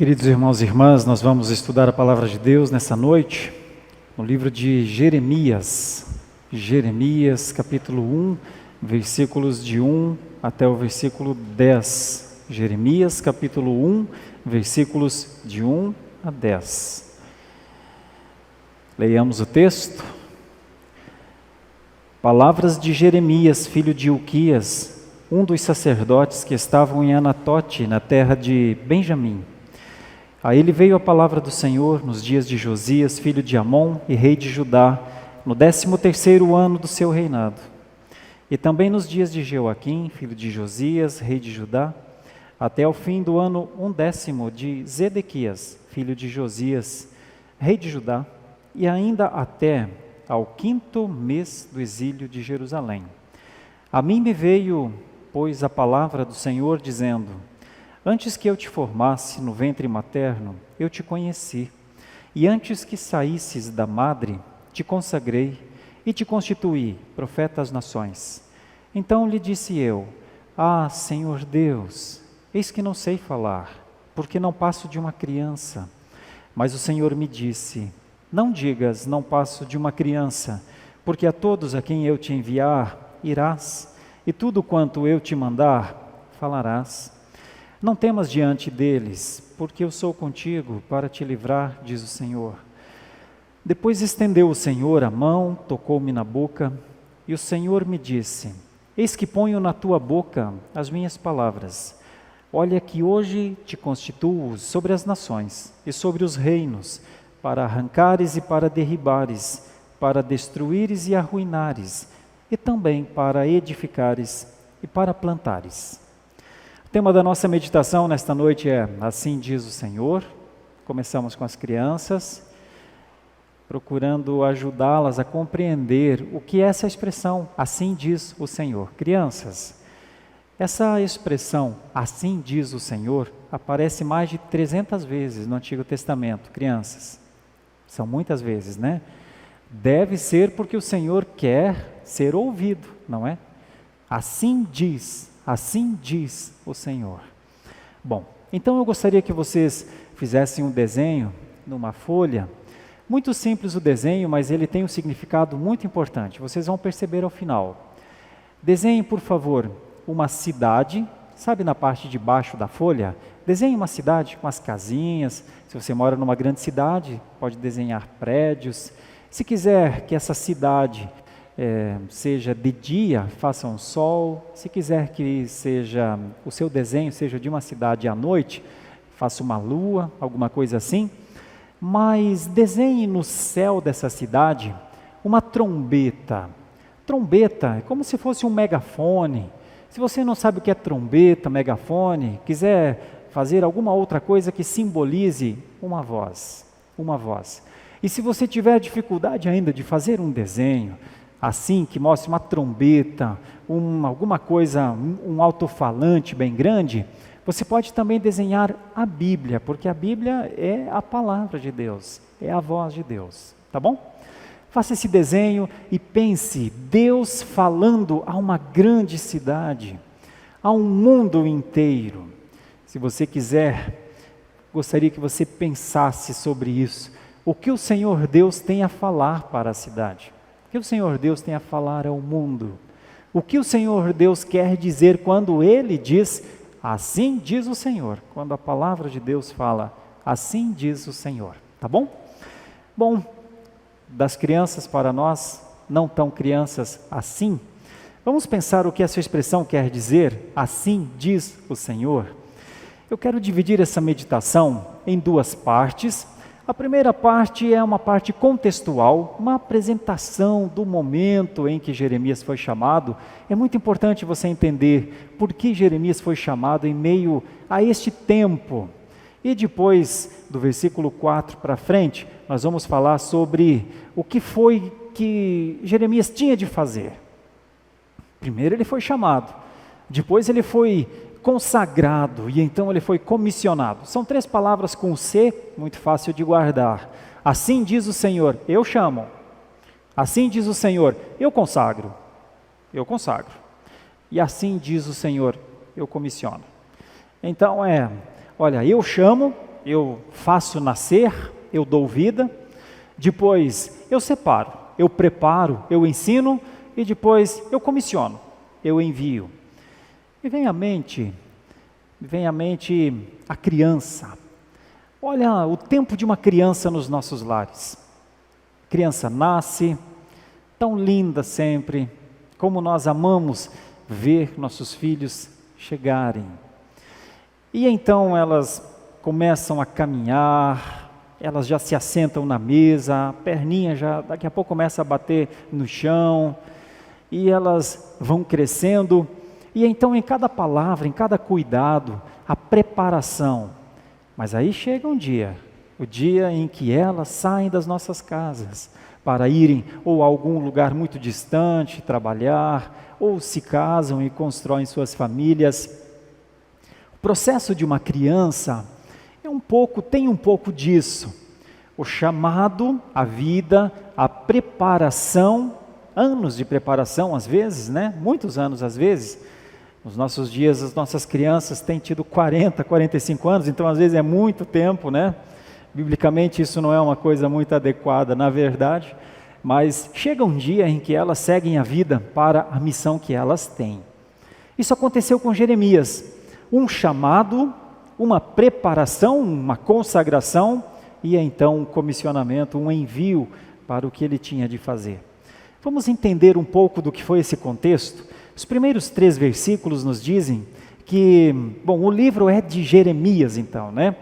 Queridos irmãos e irmãs, nós vamos estudar a palavra de Deus nessa noite, no livro de Jeremias. Jeremias, capítulo 1, versículos de 1 até o versículo 10. Jeremias, capítulo 1, versículos de 1 a 10. Leiamos o texto. Palavras de Jeremias, filho de Ilquias, um dos sacerdotes que estavam em Anatote, na terra de Benjamim. A ele veio a palavra do Senhor nos dias de Josias, filho de Amon e rei de Judá, no 13º ano do seu reinado. E também nos dias de Jeoaquim, filho de Josias, rei de Judá, até o fim do ano 10º de Zedequias, filho de Josias, rei de Judá, e ainda até ao 5º mês do exílio de Jerusalém. A mim me veio, pois, a palavra do Senhor, dizendo: antes que eu te formasse no ventre materno, eu te conheci, e antes que saísses da madre, te consagrei e te constituí profeta às nações. Então lhe disse eu: ah, Senhor Deus, eis que não sei falar, porque não passo de uma criança. Mas o Senhor me disse: não digas, não passo de uma criança, porque a todos a quem eu te enviar, irás, e tudo quanto eu te mandar, falarás. Não temas diante deles, porque eu sou contigo para te livrar, diz o Senhor. Depois estendeu o Senhor a mão, tocou-me na boca, e o Senhor me disse: eis que ponho na tua boca as minhas palavras. Olha que hoje te constituo sobre as nações e sobre os reinos, para arrancares e para derribares, para destruíres e arruinares, e também para edificares e para plantares. O tema da nossa meditação nesta noite é Assim diz o Senhor. Começamos com as crianças, procurando ajudá-las a compreender o que é essa expressão, assim diz o Senhor. Crianças, essa expressão, assim diz o Senhor, aparece mais de 300 vezes no Antigo Testamento. Crianças, são muitas vezes, né? Deve ser porque o Senhor quer ser ouvido, não é? Assim diz o Senhor. Bom, então eu gostaria que vocês fizessem um desenho numa folha. Muito simples o desenho, mas ele tem um significado muito importante. Vocês vão perceber ao final. Desenhe, por favor, uma cidade. Sabe, na parte de baixo da folha? Desenhe uma cidade com as casinhas. Se você mora numa grande cidade, pode desenhar prédios. Se quiser que essa cidade seja de dia, faça um sol. Se quiser que o seu desenho seja de uma cidade à noite, faça uma lua, alguma coisa assim. Mas desenhe no céu dessa cidade uma trombeta. Trombeta é como se fosse um megafone. Se você não sabe o que é trombeta, megafone, quiser fazer alguma outra coisa que simbolize uma voz. E se você tiver dificuldade ainda de fazer um desenho assim, que mostre uma trombeta, alguma coisa, um alto-falante bem grande, você pode também desenhar a Bíblia, porque a Bíblia é a palavra de Deus, é a voz de Deus, tá bom? Faça esse desenho e pense, Deus falando a uma grande cidade, a um mundo inteiro. Se você quiser, gostaria que você pensasse sobre isso. O que o Senhor Deus tem a falar para a cidade? O que o Senhor Deus tem a falar ao mundo? O que o Senhor Deus quer dizer quando Ele diz, assim diz o Senhor? Quando a palavra de Deus fala, assim diz o Senhor, tá bom? Bom, das crianças para nós, não tão crianças assim, vamos pensar o que essa expressão quer dizer, assim diz o Senhor. Eu quero dividir essa meditação em duas partes. A primeira parte é uma parte contextual, uma apresentação do momento em que Jeremias foi chamado. É muito importante você entender por que Jeremias foi chamado em meio a este tempo. E depois, do versículo 4 para frente, nós vamos falar sobre o que foi que Jeremias tinha de fazer. Primeiro ele foi chamado, depois ele foi consagrado e então ele foi comissionado. São 3 palavras com C, muito fácil de guardar. Assim diz o Senhor, eu chamo. Assim diz o Senhor, eu consagro. E assim diz o Senhor, eu comissiono. Então olha, eu chamo, eu faço nascer, eu dou vida, depois eu separo, eu preparo, eu ensino e depois eu comissiono, eu envio. Me vem à mente a criança. Olha o tempo de uma criança nos nossos lares. A criança nasce, tão linda sempre, como nós amamos ver nossos filhos chegarem. E então elas começam a caminhar, elas já se assentam na mesa, a perninha já daqui a pouco começa a bater no chão, e elas vão crescendo, e então em cada palavra, em cada cuidado, a preparação. Mas aí chega um dia, o dia em que elas saem das nossas casas, para irem ou a algum lugar muito distante trabalhar, ou se casam e constroem suas famílias. O processo de uma criança tem um pouco disso. O chamado, a vida, a preparação, anos de preparação às vezes, né? Muitos anos às vezes. Nos nossos dias as nossas crianças têm tido 40, 45 anos, então às vezes é muito tempo, né? Biblicamente isso não é uma coisa muito adequada, na verdade, mas chega um dia em que elas seguem a vida para a missão que elas têm. Isso aconteceu com Jeremias, um chamado, uma preparação, uma consagração e então um comissionamento, um envio para o que ele tinha de fazer. Vamos entender um pouco do que foi esse contexto? Os primeiros 3 versículos nos dizem que, o livro é de Jeremias então, né?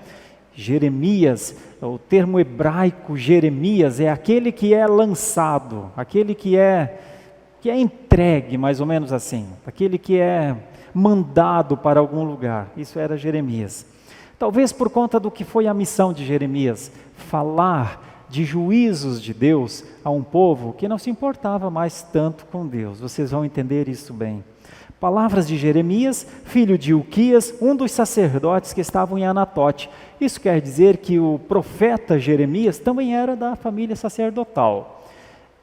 Jeremias, o termo hebraico Jeremias é aquele que é lançado, aquele que é entregue, mais ou menos assim, aquele que é mandado para algum lugar. Isso era Jeremias. Talvez por conta do que foi a missão de Jeremias, falar de juízos de Deus a um povo que não se importava mais tanto com Deus. Vocês vão entender isso bem. Palavras de Jeremias, filho de Ilquias, um dos sacerdotes que estavam em Anatote. Isso quer dizer que o profeta Jeremias também era da família sacerdotal.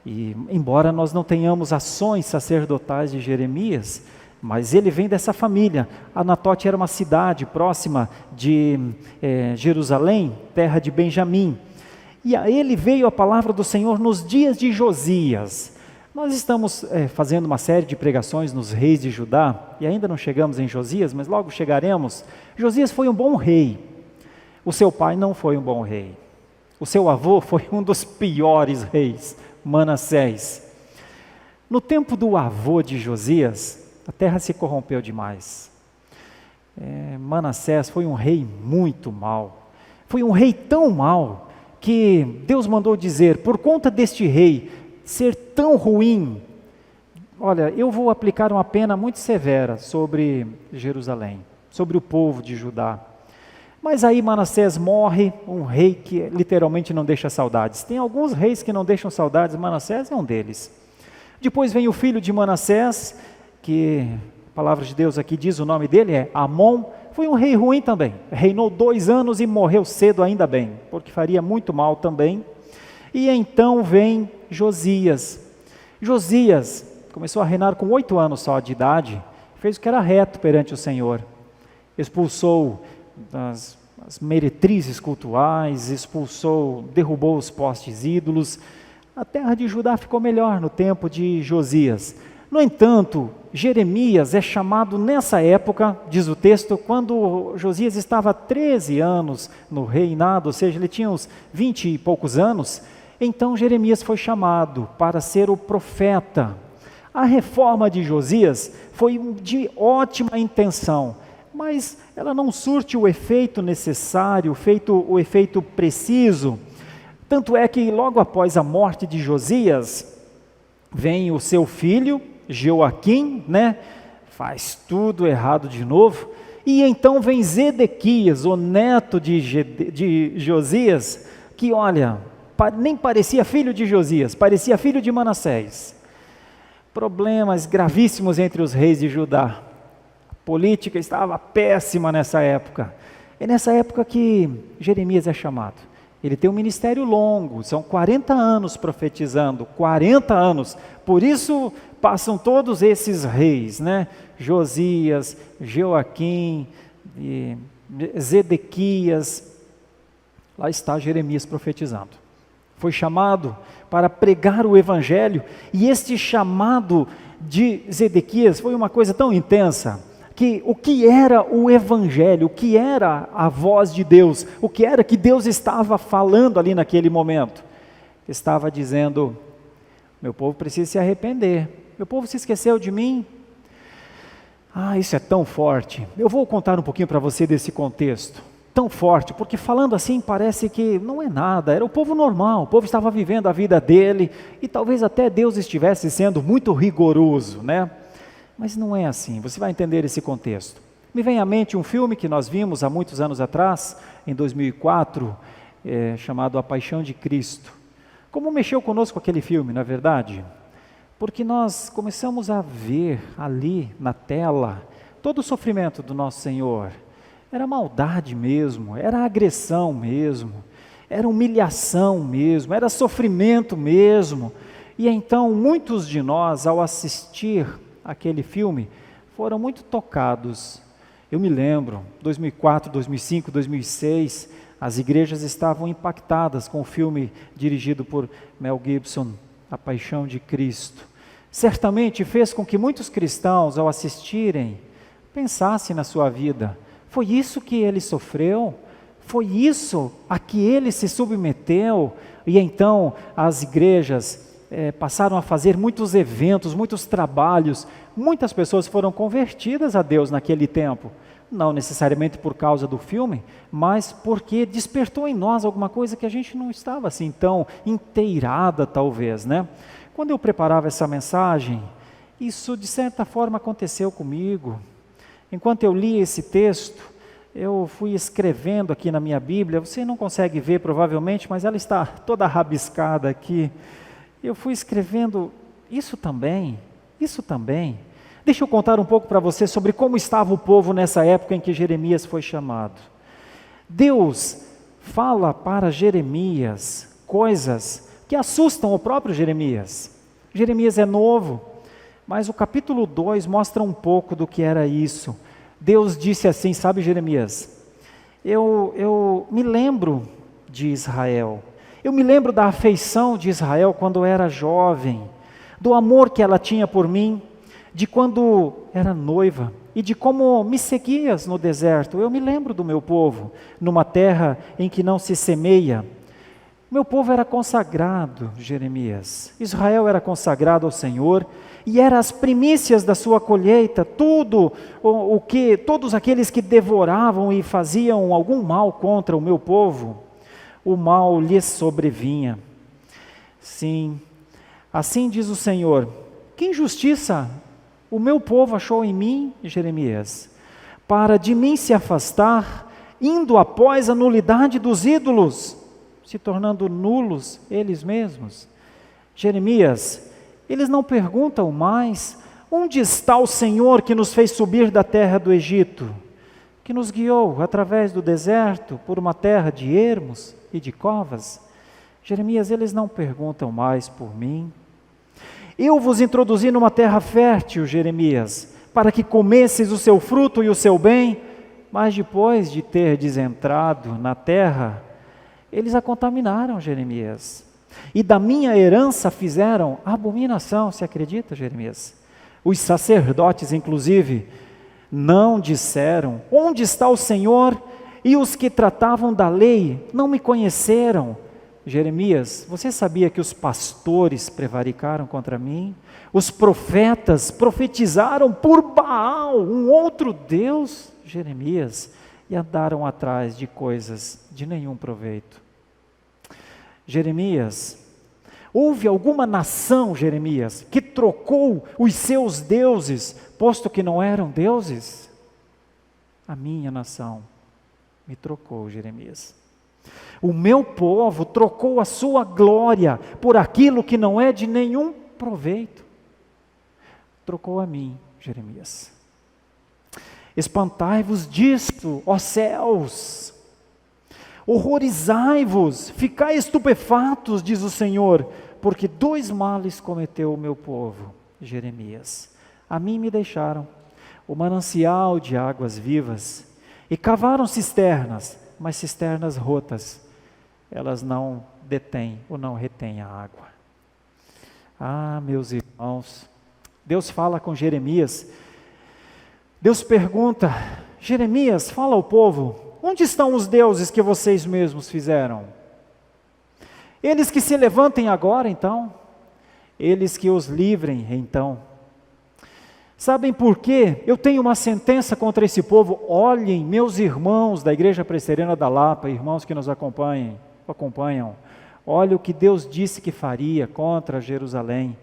E embora nós não tenhamos ações sacerdotais de Jeremias, mas ele vem dessa família. Anatote era uma cidade próxima de Jerusalém, terra de Benjamim. E a ele veio a palavra do Senhor nos dias de Josias. Nós estamos fazendo uma série de pregações nos reis de Judá, e ainda não chegamos em Josias, mas logo chegaremos. Josias foi um bom rei. O seu pai não foi um bom rei. O seu avô foi um dos piores reis, Manassés. No tempo do avô de Josias, a terra se corrompeu demais. Manassés foi um rei muito mau. Foi um rei tão mau que Deus mandou dizer, por conta deste rei ser tão ruim, olha, eu vou aplicar uma pena muito severa sobre Jerusalém, sobre o povo de Judá. Mas aí Manassés morre, um rei que literalmente não deixa saudades. Tem alguns reis que não deixam saudades, Manassés é um deles. Depois vem o filho de Manassés, que a palavra de Deus aqui diz, o nome dele é Amon, foi um rei ruim também, reinou 2 anos e morreu cedo ainda bem, porque faria muito mal também. E então vem Josias. Josias começou a reinar com 8 anos só de idade, fez o que era reto perante o Senhor, expulsou as meretrizes cultuais, derrubou os postes ídolos. A terra de Judá ficou melhor no tempo de Josias. No entanto, Jeremias é chamado nessa época, diz o texto, quando Josias estava 13 anos no reinado, ou seja, ele tinha uns 20 e poucos anos. Então Jeremias foi chamado para ser o profeta. A reforma de Josias foi de ótima intenção, mas ela não surte o efeito necessário, o efeito preciso. Tanto é que logo após a morte de Josias, vem o seu filho, Joaquim, faz tudo errado de novo, e então vem Zedequias, o neto de Josias, que olha, nem parecia filho de Josias, parecia filho de Manassés. Problemas gravíssimos entre os reis de Judá. A política estava péssima nessa época. É nessa época que Jeremias é chamado. Ele tem um ministério longo, são 40 anos profetizando, 40 anos. Por isso passam todos esses reis, Josias, Joaquim, Zedequias, Lá está Jeremias profetizando. Foi chamado para pregar o evangelho, e este chamado de Zedequias foi uma coisa tão intensa, que o que era o evangelho, o que era a voz de Deus, o que era que Deus estava falando ali naquele momento? Estava dizendo: meu povo precisa se arrepender, meu povo se esqueceu de mim. Isso é tão forte. Eu vou contar um pouquinho para você desse contexto. Tão forte, porque falando assim parece que não é nada, era o povo normal, o povo estava vivendo a vida dele, e talvez até Deus estivesse sendo muito rigoroso, né? Mas não é assim, você vai entender esse contexto. Me vem à mente um filme que nós vimos há muitos anos atrás, em 2004, chamado A Paixão de Cristo. Como mexeu conosco aquele filme, não é verdade? Porque nós começamos a ver ali na tela todo o sofrimento do nosso Senhor. Era maldade mesmo, era agressão mesmo, era humilhação mesmo, era sofrimento mesmo. E então muitos de nós, ao assistir aquele filme, foram muito tocados. Eu me lembro, 2004, 2005, 2006, as igrejas estavam impactadas com o filme dirigido por Mel Gibson, A Paixão de Cristo. Certamente fez com que muitos cristãos, ao assistirem, pensassem na sua vida: foi isso que ele sofreu? Foi isso a que ele se submeteu? E então as igrejas passaram a fazer muitos eventos, muitos trabalhos, muitas pessoas foram convertidas a Deus naquele tempo. Não necessariamente por causa do filme, mas porque despertou em nós alguma coisa que a gente não estava assim tão inteirada talvez, né? Quando eu preparava essa mensagem, isso de certa forma aconteceu comigo. Enquanto eu li esse texto, eu fui escrevendo aqui na minha Bíblia, você não consegue ver provavelmente, mas ela está toda rabiscada aqui. Eu fui escrevendo isso também. Deixa eu contar um pouco para você sobre como estava o povo nessa época em que Jeremias foi chamado. Deus fala para Jeremias coisas que assustam o próprio Jeremias. Jeremias é novo, mas o capítulo 2 mostra um pouco do que era isso. Deus disse assim: sabe, Jeremias, eu me lembro de Israel, eu me lembro da afeição de Israel quando eu era jovem, do amor que ela tinha por mim, de quando era noiva, e de como me seguias no deserto. Eu me lembro do meu povo, numa terra em que não se semeia. Meu povo era consagrado, Jeremias. Israel era consagrado ao Senhor, e eram as primícias da sua colheita, tudo o que todos aqueles que devoravam e faziam algum mal contra o meu povo, o mal lhes sobrevinha. Sim, assim diz o Senhor: que injustiça o meu povo achou em mim, Jeremias, para de mim se afastar, indo após a nulidade dos ídolos, se tornando nulos eles mesmos. Jeremias, eles não perguntam mais: onde está o Senhor que nos fez subir da terra do Egito, que nos guiou através do deserto por uma terra de ermos e de covas? Jeremias, eles não perguntam mais por mim. Eu vos introduzi numa terra fértil, Jeremias, para que comesseis o seu fruto e o seu bem, mas depois de terdes entrado na terra, eles a contaminaram, Jeremias, e da minha herança fizeram abominação. Você acredita, Jeremias? Os sacerdotes, inclusive, não disseram: onde está o Senhor? E os que tratavam da lei não me conheceram. Jeremias, você sabia que os pastores prevaricaram contra mim? Os profetas profetizaram por Baal, um outro Deus, Jeremias, e andaram atrás de coisas de nenhum proveito. Jeremias, houve alguma nação, Jeremias, que trocou os seus deuses, posto que não eram deuses? A minha nação me trocou, Jeremias. O meu povo trocou a sua glória por aquilo que não é de nenhum proveito. Trocou a mim, Jeremias. Espantai-vos disto, ó céus, horrorizai-vos, ficai estupefatos, diz o Senhor, porque dois males cometeu o meu povo, Jeremias. A mim me deixaram o manancial de águas vivas, e cavaram cisternas, mas cisternas rotas, elas não detêm ou não retêm a água. Ah, meus irmãos, Deus fala com Jeremias. Deus pergunta: Jeremias, fala ao povo, onde estão os deuses que vocês mesmos fizeram? Eles que se levantem agora, então. Eles que os livrem, então. Sabem por quê? Eu tenho uma sentença contra esse povo. Olhem, meus irmãos da Igreja Presbiteriana da Lapa, irmãos que nos acompanham. Olha o que Deus disse que faria contra Jerusalém.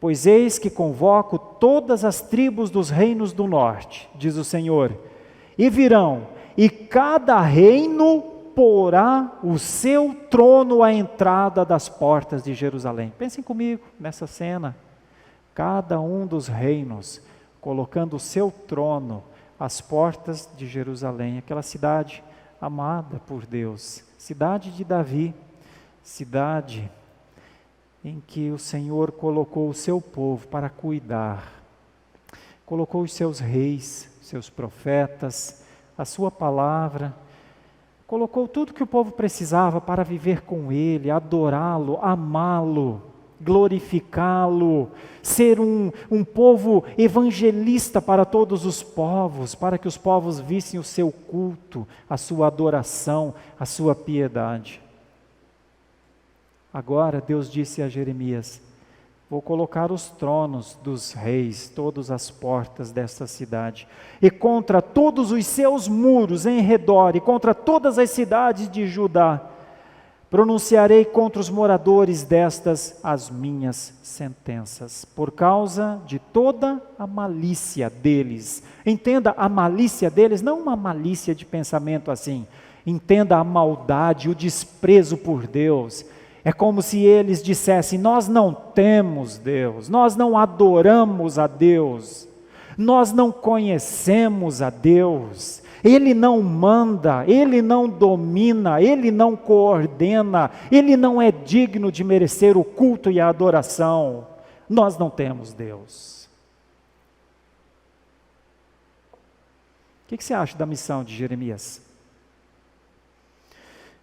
Pois eis que convoco todas as tribos dos reinos do norte, diz o Senhor, e virão, e cada reino porá o seu trono à entrada das portas de Jerusalém. Pensem comigo nessa cena. Cada um dos reinos colocando o seu trono às portas de Jerusalém, aquela cidade amada por Deus, cidade de Davi, cidade em que o Senhor colocou o seu povo para cuidar, colocou os seus reis, seus profetas, a sua palavra, colocou tudo que o povo precisava para viver com Ele, adorá-lo, amá-lo, glorificá-lo, ser um povo evangelista para todos os povos, para que os povos vissem o seu culto, a sua adoração, a sua piedade. Agora Deus disse a Jeremias: vou colocar os tronos dos reis, todas as portas desta cidade, e contra todos os seus muros em redor, e contra todas as cidades de Judá, pronunciarei contra os moradores destas as minhas sentenças, por causa de toda a malícia deles. Entenda a malícia deles, não uma malícia de pensamento assim, entenda a maldade, o desprezo por Deus. É como se eles dissessem: nós não temos Deus, nós não adoramos a Deus, nós não conhecemos a Deus, Ele não manda, Ele não domina, Ele não coordena, Ele não é digno de merecer o culto e a adoração, nós não temos Deus. O que você acha da missão de Jeremias?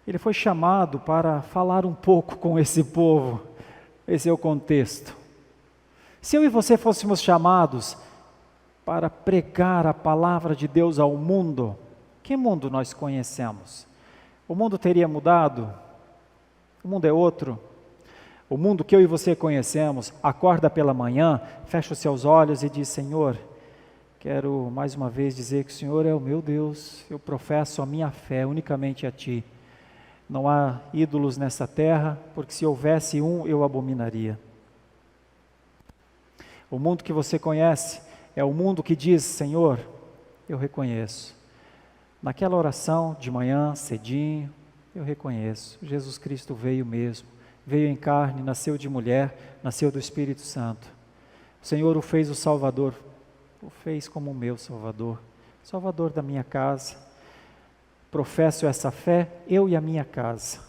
Ele foi chamado para falar um pouco com esse povo, esse é o contexto. Se eu e você fôssemos chamados para pregar a palavra de Deus ao mundo, que mundo nós conhecemos? O mundo teria mudado? O mundo é outro? O mundo que eu e você conhecemos, acorda pela manhã, fecha os seus olhos e diz: Senhor, quero mais uma vez dizer que o Senhor é o meu Deus, eu professo a minha fé unicamente a Ti. Não há ídolos nessa terra, porque se houvesse um, eu abominaria. O mundo que você conhece é o mundo que diz: Senhor, eu reconheço. Naquela oração de manhã, cedinho, eu reconheço. Jesus Cristo veio mesmo, veio em carne, nasceu de mulher, nasceu do Espírito Santo. O Senhor o fez o Salvador, o fez como o meu Salvador, Salvador da minha casa. Professo essa fé, eu e a minha casa.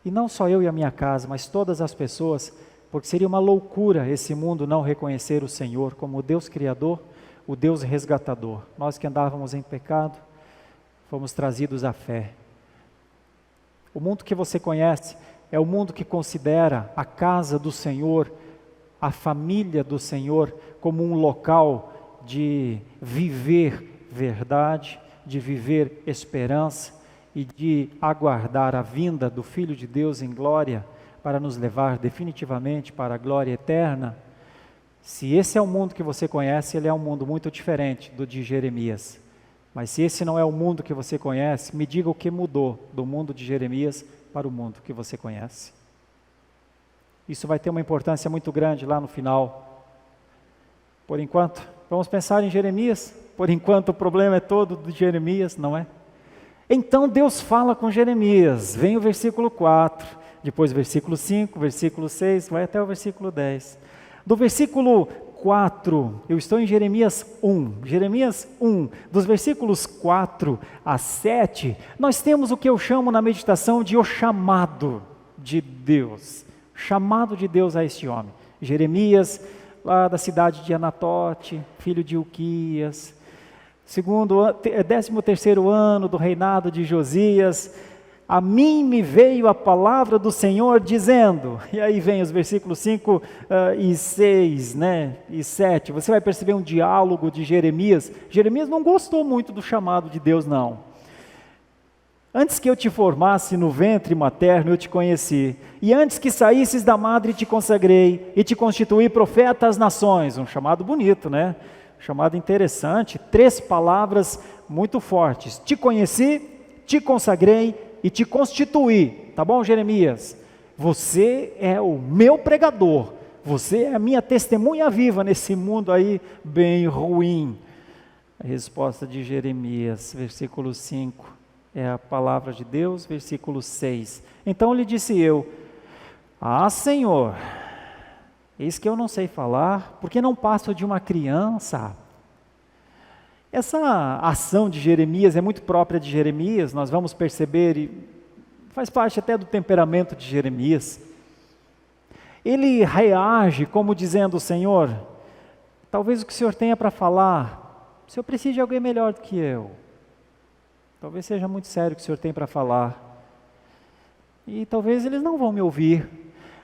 E não só eu e a minha casa, mas todas as pessoas, porque seria uma loucura esse mundo não reconhecer o Senhor como o Deus Criador, o Deus resgatador. Nós que andávamos em pecado, fomos trazidos à fé. O mundo que você conhece é o mundo que considera a casa do Senhor, a família do Senhor, como um local de viver verdade, de viver esperança e de aguardar a vinda do Filho de Deus em glória para nos levar definitivamente para a glória eterna. Se esse é o mundo que você conhece, ele é um mundo muito diferente do de Jeremias. Mas se esse não é o mundo que você conhece, me diga o que mudou do mundo de Jeremias para o mundo que você conhece. Isso vai ter uma importância muito grande lá no final. Por enquanto, vamos pensar em Jeremias. Por enquanto o problema é todo de Jeremias, não é? Então Deus fala com Jeremias, vem o versículo 4, depois versículo 5, versículo 6, vai até o versículo 10. Do versículo 4, eu estou em Jeremias 1, dos versículos 4 a 7, nós temos o que eu chamo na meditação de o chamado de Deus a este homem. Jeremias, lá da cidade de Anatote, filho de Ilquias, 13º ano do reinado de Josias, a mim me veio a palavra do Senhor dizendo, e aí vem os versículos 5 e 6, né, e 7, você vai perceber um diálogo de Jeremias. Jeremias não gostou muito do chamado de Deus, não. Antes que eu te formasse no ventre materno, eu te conheci, e antes que saísses da madre te consagrei, e te constituí profeta às nações. Um chamado bonito, né? Um chamado interessante, 3 palavras muito fortes. Te conheci, te consagrei, e te constituí, tá bom, Jeremias? Você é o meu pregador, você é a minha testemunha viva nesse mundo aí bem ruim. A resposta de Jeremias, versículo 5, é a palavra de Deus, versículo 6. Então lhe disse eu, Senhor, eis que eu não sei falar, porque não passo de uma criança. Essa ação de Jeremias é muito própria de Jeremias, nós vamos perceber, e faz parte até do temperamento de Jeremias. Ele reage como dizendo, Senhor, talvez o que o Senhor tenha para falar, o Senhor precisa de alguém melhor do que eu. Talvez seja muito sério o que o Senhor tem para falar. E talvez eles não vão me ouvir.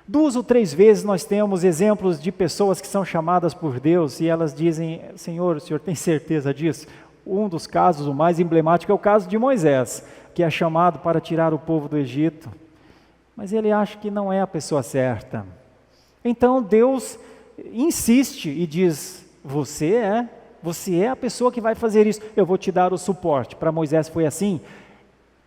2 ou 3 vezes nós temos exemplos de pessoas que são chamadas por Deus e elas dizem, Senhor, o Senhor tem certeza disso? Um dos casos, o mais emblemático, é o caso de Moisés, que é chamado para tirar o povo do Egito, mas ele acha que não é a pessoa certa. Então Deus insiste e diz, você é a pessoa que vai fazer isso, eu vou te dar o suporte. Para Moisés foi assim.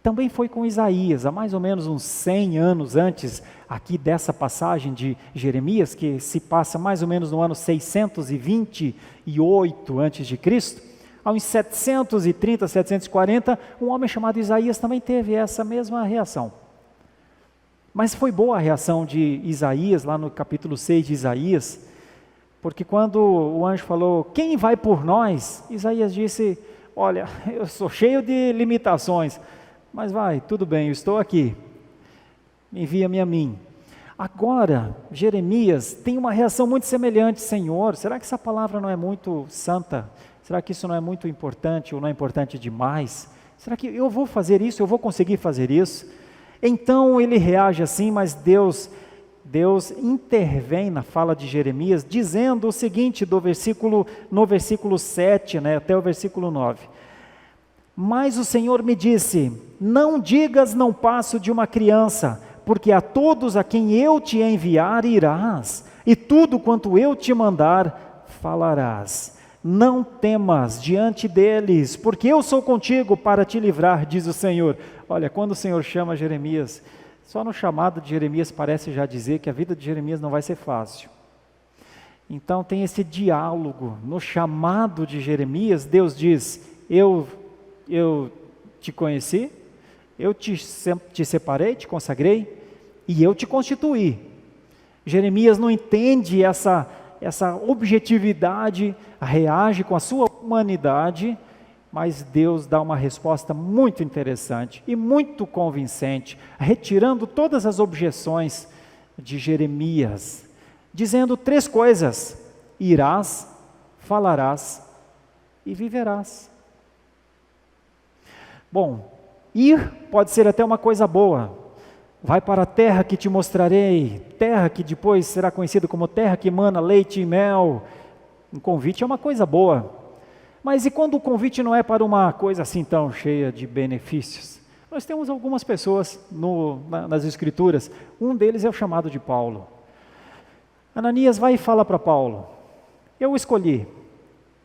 Também foi com Isaías, há mais ou menos uns 100 anos antes, aqui dessa passagem de Jeremias, que se passa mais ou menos no ano 628 a.C., aos 730, 740, um homem chamado Isaías também teve essa mesma reação. Mas foi boa a reação de Isaías, lá no capítulo 6 de Isaías, porque quando o anjo falou, quem vai por nós? Isaías disse, olha, eu sou cheio de limitações, mas vai, tudo bem, eu estou aqui, envia-me a mim. Agora, Jeremias tem uma reação muito semelhante, Senhor, será que essa palavra não é muito santa? Será que isso não é muito importante ou não é importante demais? Será que eu vou fazer isso, eu vou conseguir fazer isso? Então ele reage assim, mas Deus intervém na fala de Jeremias, dizendo o seguinte, no versículo 7, né, até o versículo 9. Mas o Senhor me disse, não digas não passo de uma criança, porque a todos a quem eu te enviar irás, e tudo quanto eu te mandar falarás. Não temas diante deles, porque eu sou contigo para te livrar, diz o Senhor. Olha, quando o Senhor chama Jeremias, só no chamado de Jeremias parece já dizer que a vida de Jeremias não vai ser fácil. Então tem esse diálogo, no chamado de Jeremias, Deus diz, eu te conheci, eu te separei, te consagrei, e eu te constituí. Jeremias não entende essa objetividade, reage com a sua humanidade, mas Deus dá uma resposta muito interessante e muito convincente, retirando todas as objeções de Jeremias, dizendo 3 coisas, irás, falarás e viverás. Bom, ir pode ser até uma coisa boa, vai para a terra que te mostrarei, terra que depois será conhecida como terra que emana leite e mel. Um convite é uma coisa boa, mas e quando o convite não é para uma coisa assim tão cheia de benefícios? Nós temos algumas pessoas nas escrituras, um deles é o chamado de Paulo. Ananias vai e fala para Paulo, eu o escolhi,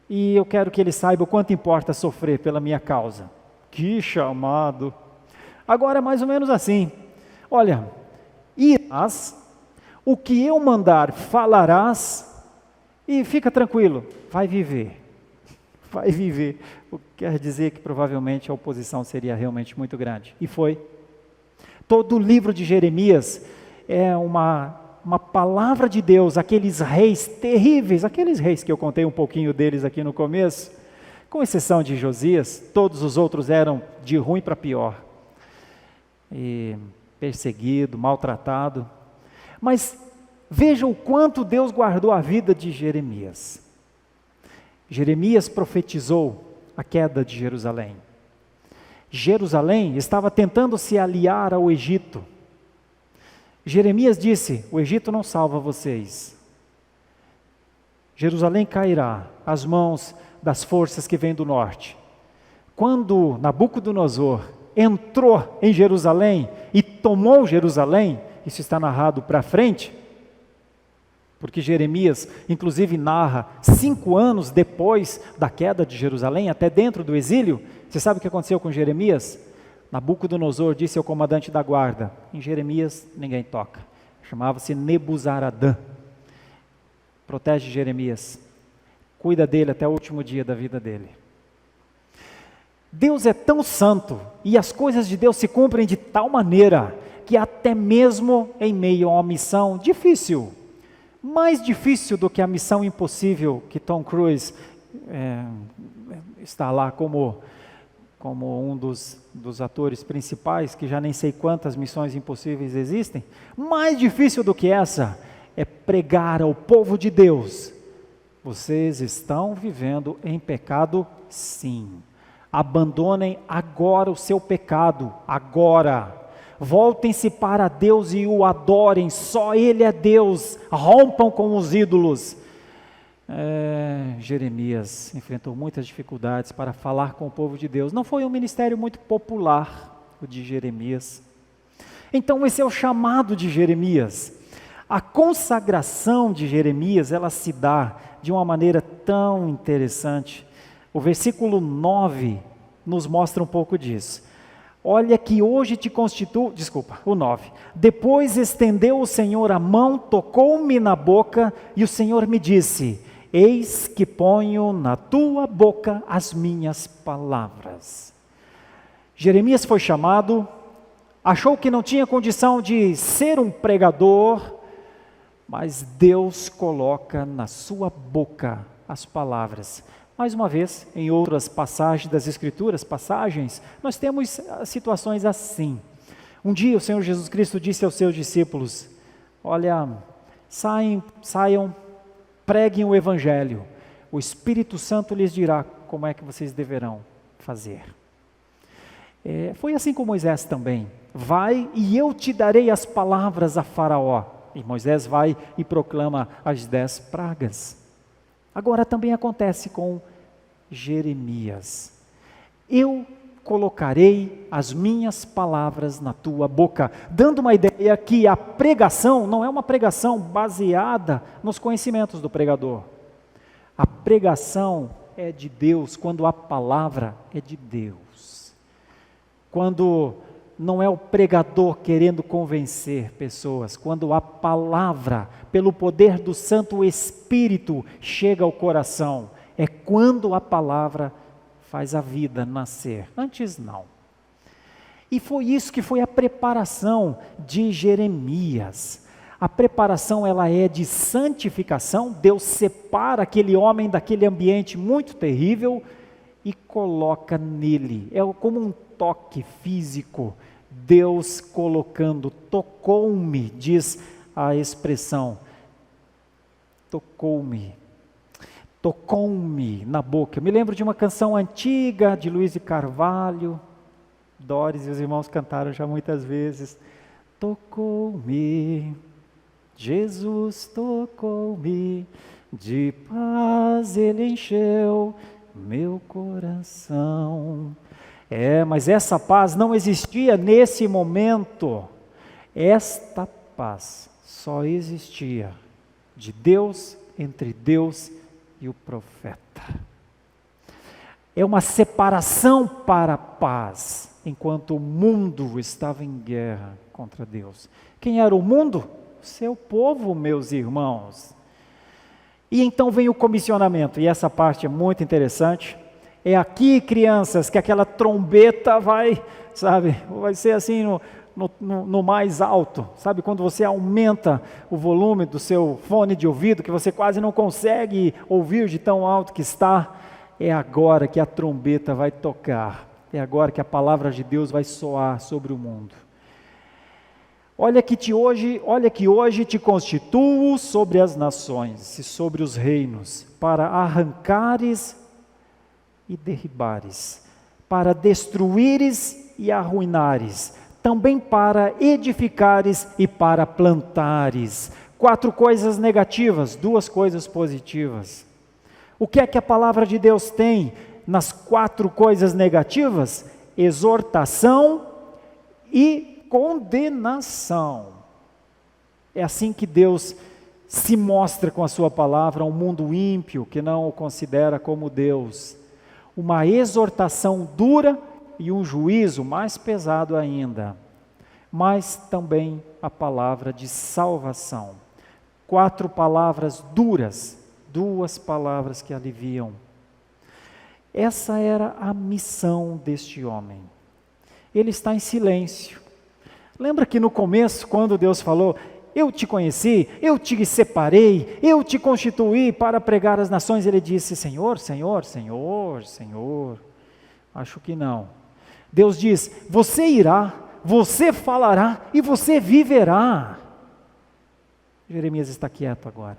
e eu quero que ele saiba o quanto importa sofrer pela minha causa. Que chamado! Agora é mais ou menos assim, olha, irás, o que eu mandar falarás, e fica tranquilo, vai viver, o que quer dizer que provavelmente a oposição seria realmente muito grande, e foi. Todo o livro de Jeremias é uma palavra de Deus, aqueles reis terríveis, aqueles reis que eu contei um pouquinho deles aqui no começo, com exceção de Josias, todos os outros eram de ruim para pior, e perseguido, maltratado, mas veja o quanto Deus guardou a vida de Jeremias. Jeremias profetizou a queda de Jerusalém. Jerusalém estava tentando se aliar ao Egito. Jeremias disse: o Egito não salva vocês. Jerusalém cairá às mãos das forças que vêm do norte. Quando Nabucodonosor entrou em Jerusalém e tomou Jerusalém, isso está narrado para frente, porque Jeremias, inclusive, narra 5 anos depois da queda de Jerusalém, até dentro do exílio. Você sabe o que aconteceu com Jeremias? Nabucodonosor disse ao comandante da guarda: em Jeremias ninguém toca. Chamava-se Nebuzaradã. Protege Jeremias, cuida dele até o último dia da vida dele. Deus é tão santo e as coisas de Deus se cumprem de tal maneira que até mesmo em meio a uma missão difícil, mais difícil do que a missão impossível que Tom Cruise está lá como um dos atores principais, que já nem sei quantas missões impossíveis existem, mais difícil do que essa é pregar ao povo de Deus: vocês estão vivendo em pecado, sim. Abandonem agora o seu pecado, agora. Voltem-se para Deus e o adorem, só Ele é Deus. Rompam com os ídolos. Jeremias enfrentou muitas dificuldades para falar com o povo de Deus. Não foi um ministério muito popular, o de Jeremias. Então esse é o chamado de Jeremias. A consagração de Jeremias, ela se dá de uma maneira tão interessante. O versículo 9 nos mostra um pouco disso. Olha que hoje te constituo, o 9. Depois estendeu o Senhor a mão, tocou-me na boca, e o Senhor me disse: eis que ponho na tua boca as minhas palavras. Jeremias foi chamado, achou que não tinha condição de ser um pregador, mas Deus coloca na sua boca as palavras. Mais uma vez, em outras passagens das Escrituras, nós temos situações assim. Um dia o Senhor Jesus Cristo disse aos seus discípulos: olha, saiam, preguem o Evangelho, o Espírito Santo lhes dirá como é que vocês deverão fazer. Foi assim com Moisés também: vai e eu te darei as palavras a Faraó. E Moisés vai e proclama as 10 pragas. Agora também acontece com Jeremias: eu colocarei as minhas palavras na tua boca, dando uma ideia que a pregação não é uma pregação baseada nos conhecimentos do pregador. A pregação é de Deus quando a palavra é de Deus. Quando não é o pregador querendo convencer pessoas, quando a palavra, pelo poder do Santo Espírito, chega ao coração, é quando a palavra faz a vida nascer. Antes não. E foi isso que foi a preparação de Jeremias. A preparação, ela é de santificação. Deus separa aquele homem daquele ambiente muito terrível e coloca nele. É como um toque físico. Deus colocando, tocou-me, diz a expressão, tocou-me na boca. Eu me lembro de uma canção antiga de Luiz de Carvalho, Doris e os irmãos cantaram já muitas vezes. Tocou-me, Jesus tocou-me, de paz Ele encheu meu coração. Mas essa paz não existia nesse momento. Esta paz só existia de Deus, entre Deus e o profeta. É uma separação para a paz, enquanto o mundo estava em guerra contra Deus. Quem era o mundo? Seu povo, meus irmãos. E então vem o comissionamento, e essa parte é muito interessante. É aqui, crianças, que aquela trombeta vai ser assim no mais alto. Sabe quando você aumenta o volume do seu fone de ouvido, que você quase não consegue ouvir de tão alto que está? É agora que a trombeta vai tocar. É agora que a palavra de Deus vai soar sobre o mundo. Olha que hoje te constituo sobre as nações e sobre os reinos, para arrancares e derribares, para destruíres e arruinares, também para edificares e para plantares. 4 coisas negativas, 2 coisas positivas. O que é que a palavra de Deus tem nas 4 coisas negativas? Exortação e condenação. É assim que Deus se mostra com a sua palavra a um mundo ímpio que não o considera como Deus. Uma exortação dura e um juízo mais pesado ainda. Mas também a palavra de salvação. 4 palavras duras, 2 palavras que aliviam. Essa era a missão deste homem. Ele está em silêncio. Lembra que no começo, quando Deus falou: eu te conheci, eu te separei, eu te constituí para pregar às nações, ele disse: Senhor, Senhor, Senhor, Senhor. Acho que não. Deus diz: você irá, você falará e você viverá. Jeremias está quieto agora.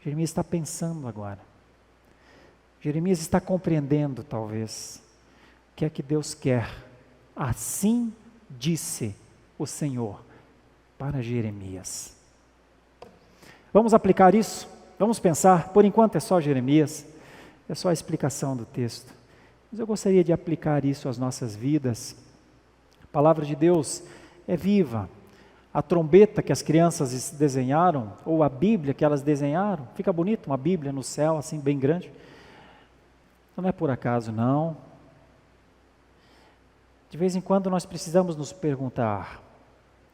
Jeremias está pensando agora. Jeremias está compreendendo, talvez, o que é que Deus quer. Assim disse o Senhor para Jeremias. Vamos aplicar isso? Vamos pensar, por enquanto é só Jeremias, é só a explicação do texto. Mas eu gostaria de aplicar isso às nossas vidas. A palavra de Deus é viva. A trombeta que as crianças desenharam, ou a Bíblia que elas desenharam, fica bonito, uma Bíblia no céu, assim, bem grande. Não é por acaso, não. De vez em quando nós precisamos nos perguntar: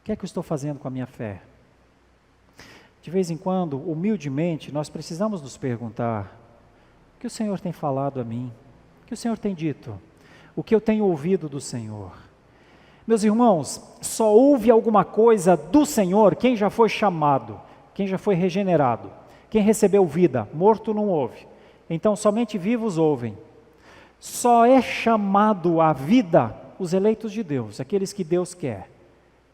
o que é que eu estou fazendo com a minha fé? De vez em quando, humildemente, nós precisamos nos perguntar: o que o Senhor tem falado a mim? O que o Senhor tem dito? O que eu tenho ouvido do Senhor? Meus irmãos, só ouve alguma coisa do Senhor quem já foi chamado, quem já foi regenerado, quem recebeu vida. Morto não ouve. Então, somente vivos ouvem. Só é chamado à vida os eleitos de Deus, aqueles que Deus quer,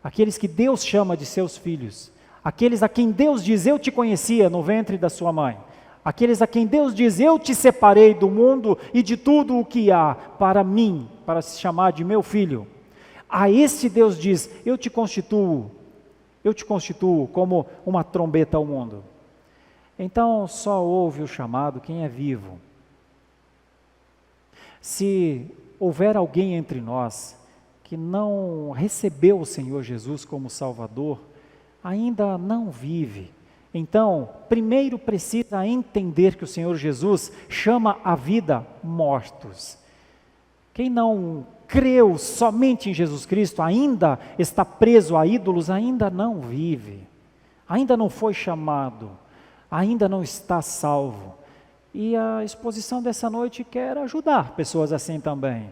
aqueles que Deus chama de seus filhos, aqueles a quem Deus diz: eu te conhecia no ventre da sua mãe, aqueles a quem Deus diz: eu te separei do mundo e de tudo o que há para mim, para se chamar de meu filho. A esse Deus diz: eu te constituo como uma trombeta ao mundo. Então só ouve o chamado quem é vivo. Se houver alguém entre nós que não recebeu o Senhor Jesus como Salvador, ainda não vive. Então, primeiro precisa entender que o Senhor Jesus chama à vida mortos. Quem não creu somente em Jesus Cristo, ainda está preso a ídolos, ainda não vive, ainda não foi chamado, ainda não está salvo. E a exposição dessa noite quer ajudar pessoas assim também.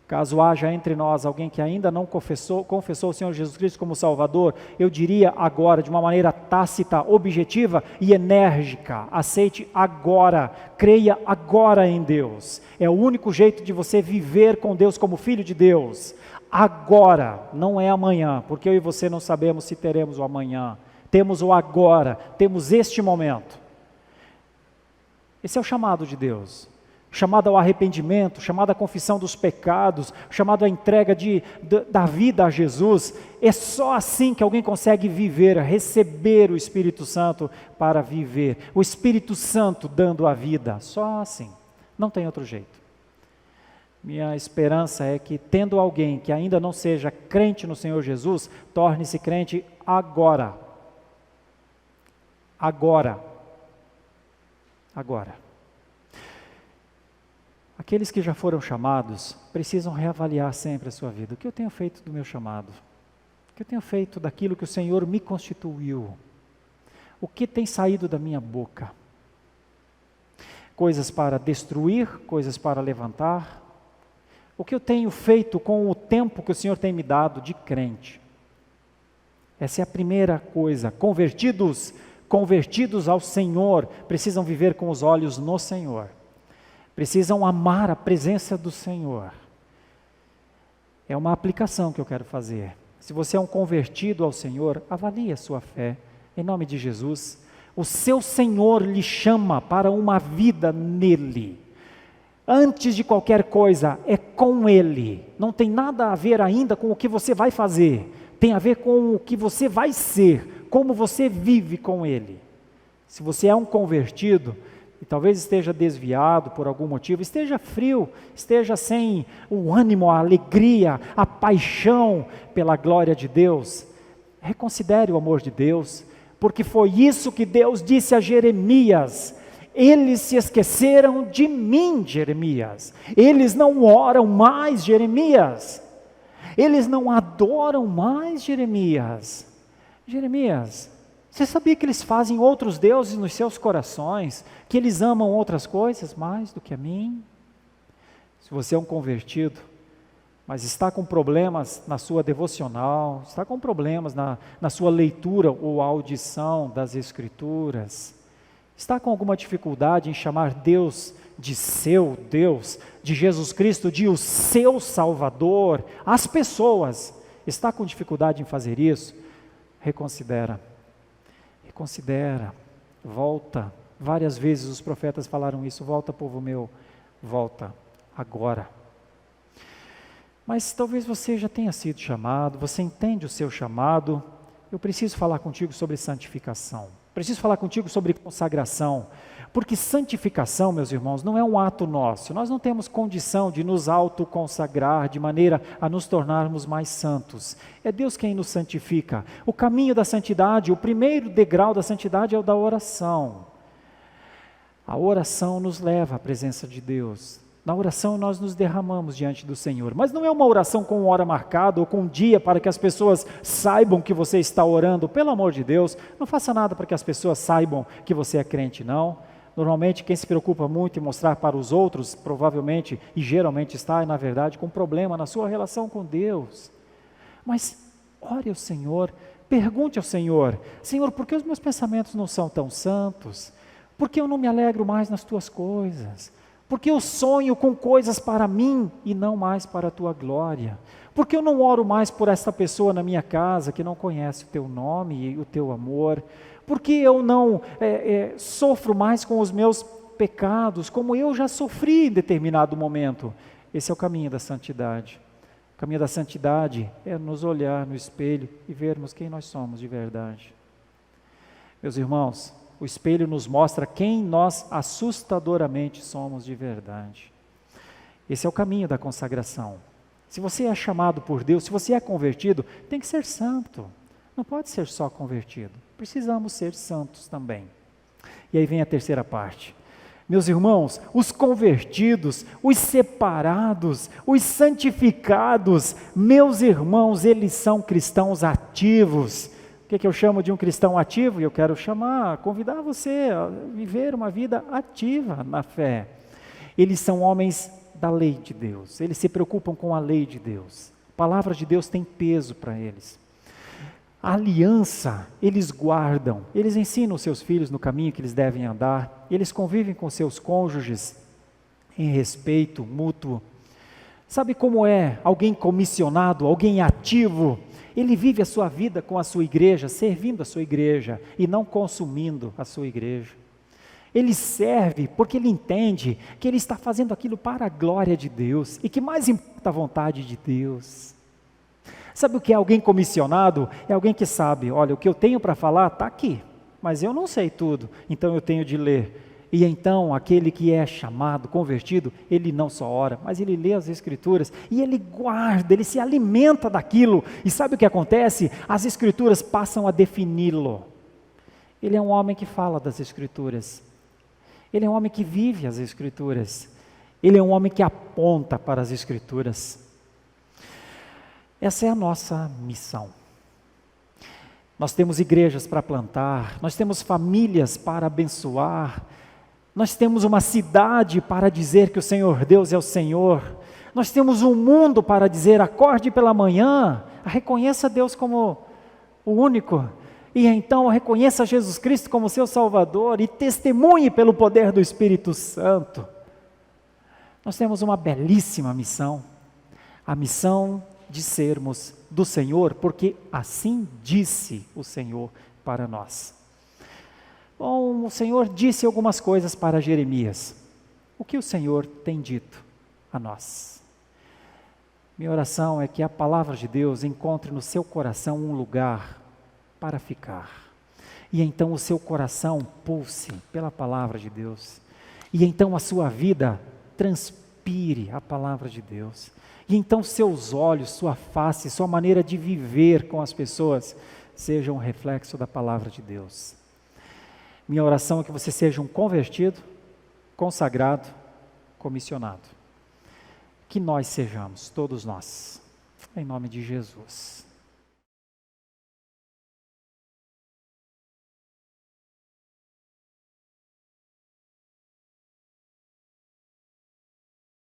Caso haja entre nós alguém que ainda não confessou o Senhor Jesus Cristo como Salvador, eu diria agora, de uma maneira tácita, objetiva e enérgica: aceite agora, creia agora em Deus. É o único jeito de você viver com Deus como filho de Deus. Agora, não é amanhã, porque eu e você não sabemos se teremos o amanhã. Temos o agora, temos este momento. Esse é o chamado de Deus. Chamado ao arrependimento, chamado à confissão dos pecados, chamado à entrega da vida a Jesus. É só assim que alguém consegue viver, receber o Espírito Santo para viver. O Espírito Santo dando a vida, só assim, não tem outro jeito. Minha esperança é que, tendo alguém que ainda não seja crente no Senhor Jesus, torne-se crente agora. Agora. Aqueles que já foram chamados precisam reavaliar sempre a sua vida. O que eu tenho feito do meu chamado? O que eu tenho feito daquilo que o Senhor me constituiu? O que tem saído da minha boca? Coisas para destruir, coisas para levantar? O que eu tenho feito com o tempo que o Senhor tem me dado de crente? Essa é a primeira coisa. Convertidos ao Senhor, precisam viver com os olhos no Senhor. Precisam amar a presença do Senhor. É uma aplicação que eu quero fazer. Se você é um convertido ao Senhor, avalie a sua fé, em nome de Jesus. O seu Senhor lhe chama para uma vida nele. Antes de qualquer coisa, é com Ele. Não tem nada a ver ainda com o que você vai fazer. Tem a ver com o que você vai ser, como você vive com Ele. Se você é um convertido, e talvez esteja desviado por algum motivo, esteja frio, esteja sem o ânimo, a alegria, a paixão pela glória de Deus, reconsidere o amor de Deus, porque foi isso que Deus disse a Jeremias: eles se esqueceram de mim, Jeremias, eles não oram mais, Jeremias, eles não adoram mais, Jeremias. Jeremias, você sabia que eles fazem outros deuses nos seus corações, que eles amam outras coisas mais do que a mim? Se você é um convertido, mas está com problemas na sua devocional, está com problemas na sua leitura ou audição das Escrituras, está com alguma dificuldade em chamar Deus de seu Deus, de Jesus Cristo de o seu Salvador, as pessoas, está com dificuldade em fazer isso? Reconsidera, volta. Várias vezes os profetas falaram isso: volta, povo meu, volta, agora. Mas talvez você já tenha sido chamado, você entende o seu chamado. Eu preciso falar contigo sobre santificação, preciso falar contigo sobre consagração, porque santificação, meus irmãos, não é um ato nosso. Nós não temos condição de nos autoconsagrar de maneira a nos tornarmos mais santos. É Deus quem nos santifica. O caminho da santidade, o primeiro degrau da santidade é o da oração. A oração nos leva à presença de Deus. Na oração nós nos derramamos diante do Senhor, mas não é uma oração com hora marcada ou com um dia para que as pessoas saibam que você está orando. Pelo amor de Deus, não faça nada para que as pessoas saibam que você é crente, não. Normalmente quem se preocupa muito em mostrar para os outros, provavelmente e geralmente está, na verdade, com problema na sua relação com Deus. Mas ore ao Senhor, pergunte ao Senhor: Senhor, por que os meus pensamentos não são tão santos? Por que eu não me alegro mais nas tuas coisas? Porque eu sonho com coisas para mim e não mais para a tua glória? Porque eu não oro mais por esta pessoa na minha casa que não conhece o teu nome e o teu amor? Porque eu não sofro mais com os meus pecados, como eu já sofri em determinado momento? Esse é o caminho da santidade. O caminho da santidade é nos olhar no espelho e vermos quem nós somos de verdade. Meus irmãos, o espelho nos mostra quem nós assustadoramente somos de verdade. Esse é o caminho da consagração. Se você é chamado por Deus, se você é convertido, tem que ser santo. Não pode ser só convertido. Precisamos ser santos também. E aí vem a terceira parte. Meus irmãos, os convertidos, os separados, os santificados, meus irmãos, eles são cristãos ativos. O que eu chamo de um cristão ativo? E eu quero convidar você a viver uma vida ativa na fé. Eles são homens da lei de Deus, eles se preocupam com a lei de Deus. A palavra de Deus tem peso para eles. A aliança, eles guardam, eles ensinam os seus filhos no caminho que eles devem andar, eles convivem com seus cônjuges em respeito mútuo. Sabe como é alguém comissionado, alguém ativo? Ele vive a sua vida com a sua igreja, servindo a sua igreja e não consumindo a sua igreja. Ele serve porque ele entende que ele está fazendo aquilo para a glória de Deus e que mais importa a vontade de Deus. Sabe o que é alguém comissionado? É alguém que sabe: olha, o que eu tenho para falar está aqui, mas eu não sei tudo, então eu tenho de ler. E então aquele que é chamado, convertido, ele não só ora, mas ele lê as Escrituras e ele guarda, ele se alimenta daquilo. E sabe o que acontece? As Escrituras passam a defini-lo. Ele é um homem que fala das Escrituras, ele é um homem que vive as Escrituras, ele é um homem que aponta para as Escrituras. Essa é a nossa missão. Nós temos igrejas para plantar, nós temos famílias para abençoar, nós temos uma cidade para dizer que o Senhor Deus é o Senhor, nós temos um mundo para dizer: acorde pela manhã, reconheça Deus como o único, e então reconheça Jesus Cristo como seu Salvador e testemunhe pelo poder do Espírito Santo. Nós temos uma belíssima missão, a missão de sermos do Senhor, porque assim disse o Senhor para nós. Bom, o Senhor disse algumas coisas para Jeremias. o que o Senhor tem dito a nós. Minha oração é que a palavra de Deus encontre no seu coração um lugar para ficar. E então o seu coração pulse pela palavra de Deus. E então a sua vida transpire a palavra de Deus. E então seus olhos, sua face, sua maneira de viver com as pessoas sejam um reflexo da palavra de Deus. Minha oração é que você seja um convertido, consagrado, comissionado. Que nós sejamos, todos nós, em nome de Jesus.